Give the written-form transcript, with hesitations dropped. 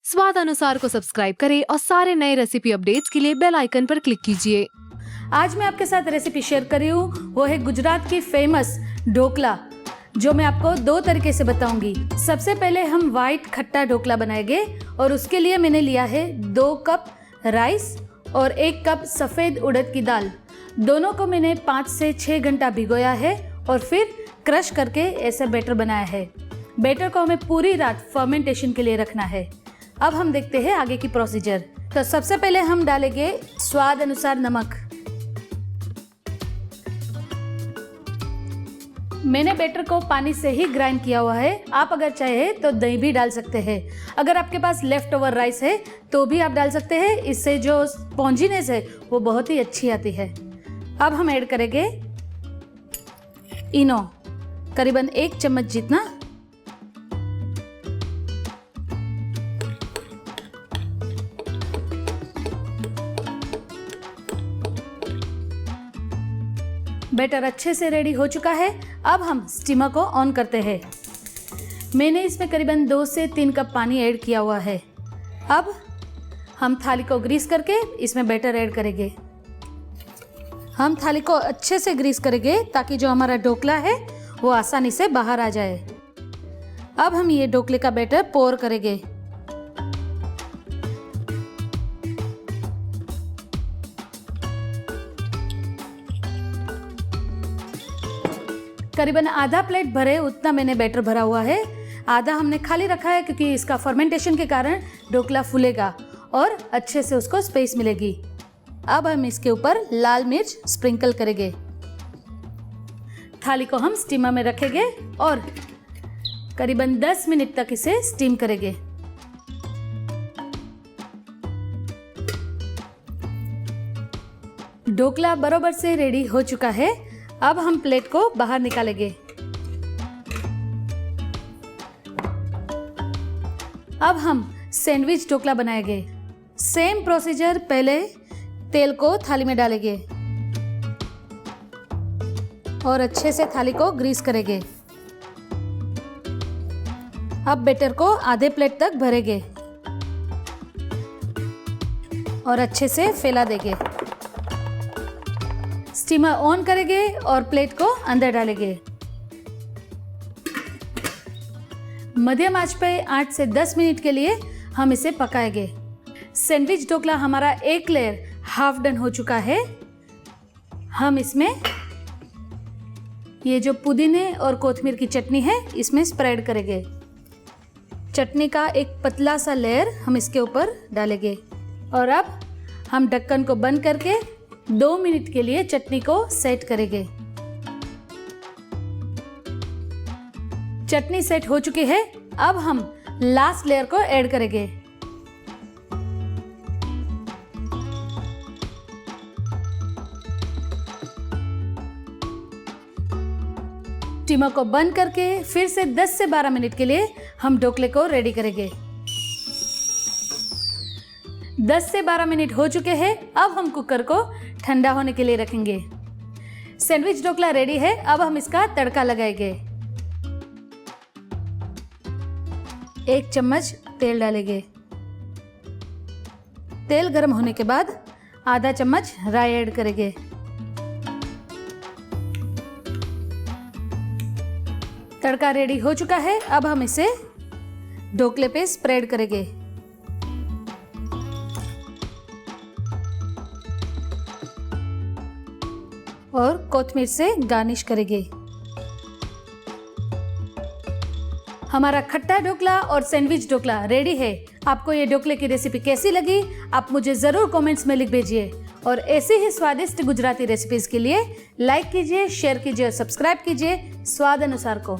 स्वाद अनुसार को सब्सक्राइब करें और सारे नए रेसिपी अपडेट्स के लिए बेल आइकन पर क्लिक कीजिए। आज मैं आपके साथ रेसिपी शेयर कर रही हूँ, वो है गुजरात की फेमस ढोकला, जो मैं आपको दो तरीके से बताऊंगी। सबसे पहले हम वाइट खट्टा ढोकला बनाएंगे और उसके लिए मैंने लिया है 2 कप राइस और 1 कप सफ़ेद उड़द की दाल। दोनों को मैंने 5 से 6 घंटा भिगोया है और फिर क्रश करके ऐसा बैटर बनाया है। बैटर को हमें पूरी रात फर्मेंटेशन के लिए रखना है। अब हम देखते हैं आगे की प्रोसीजर। तो सबसे पहले हम डालेंगे स्वाद अनुसार नमक। मैंने बैटर को पानी से ही ग्राइंड किया हुआ है। आप अगर चाहे तो दही भी डाल सकते हैं। अगर आपके पास लेफ्ट ओवर राइस है तो भी आप डाल सकते हैं। इससे जो स्पॉन्जीनेस है वो बहुत ही अच्छी आती है। अब हम ऐड करेंगे इनो, करीबन 1 चम्मच जितना। बैटर अच्छे से रेडी हो चुका है। अब हम स्टीमर को ऑन करते हैं। मैंने इसमें करीबन 2 से 3 कप पानी ऐड किया हुआ है। अब हम थाली को ग्रीस करके इसमें बैटर ऐड करेंगे। हम थाली को अच्छे से ग्रीस करेंगे ताकि जो हमारा ढोकला है वो आसानी से बाहर आ जाए। अब हम ये ढोकले का बैटर पोर करेंगे। करीबन आधा प्लेट भरे उतना मैंने बैटर भरा हुआ है। आधा हमने खाली रखा है क्योंकि इसका फर्मेंटेशन के कारण ढोकला फूलेगा और अच्छे से उसको स्पेस मिलेगी। अब हम इसके ऊपर लाल मिर्च स्प्रिंकल करेंगे। थाली को हम स्टीमर में रखेंगे और करीबन 10 मिनट तक इसे स्टीम करेंगे। ढोकला बराबर से रेडी हो चुका है। अब हम प्लेट को बाहर निकालेंगे। अब हम सैंडविच ढोकला बनाएंगे। सेम प्रोसीजर, पहले तेल को थाली में डालेंगे और अच्छे से थाली को ग्रीस करेंगे। अब बैटर को आधे प्लेट तक भरेंगे और अच्छे से फैला देंगे। स्टीमर ऑन करेंगे और प्लेट को अंदर डालेंगे। मध्यम आंच पे 8 से 10 मिनट के लिए हम इसे पकाएंगे। सैंडविच ढोकला हमारा एक लेयर हाफ डन हो चुका है। हम इसमें ये जो पुदीने और कोथिमीर की चटनी है इसमें स्प्रेड करेंगे। चटनी का एक पतला सा लेयर हम इसके ऊपर डालेंगे और अब हम ढक्कन को बंद करके 2 मिनट के लिए चटनी को सेट करेंगे। चटनी सेट हो चुकी है। अब हम लास्ट लेयर को ऐड करेंगे। स्टीमर को बंद करके फिर से 10 से 12 मिनट के लिए हम ढोकले को रेडी करेंगे। 10 से 12 मिनट हो चुके हैं। अब हम कुकर को ठंडा होने के लिए रखेंगे। सैंडविच ढोकला रेडी है। अब हम इसका तड़का लगाएंगे। 1 चम्मच तेल डालेंगे। तेल गर्म होने के बाद आधा चम्मच राई ऐड करेंगे। तड़का रेडी हो चुका है। अब हम इसे ढोकले पे स्प्रेड करेंगे और कोथिमीर से गार्निश करेंगे। हमारा खट्टा ढोकला और सैंडविच ढोकला रेडी है। आपको ये ढोकले की रेसिपी कैसी लगी आप मुझे ज़रूर कमेंट्स में लिख भेजिए। और ऐसी ही स्वादिष्ट गुजराती रेसिपीज़ के लिए लाइक कीजिए, शेयर कीजिए और सब्सक्राइब कीजिए स्वाद अनुसार को।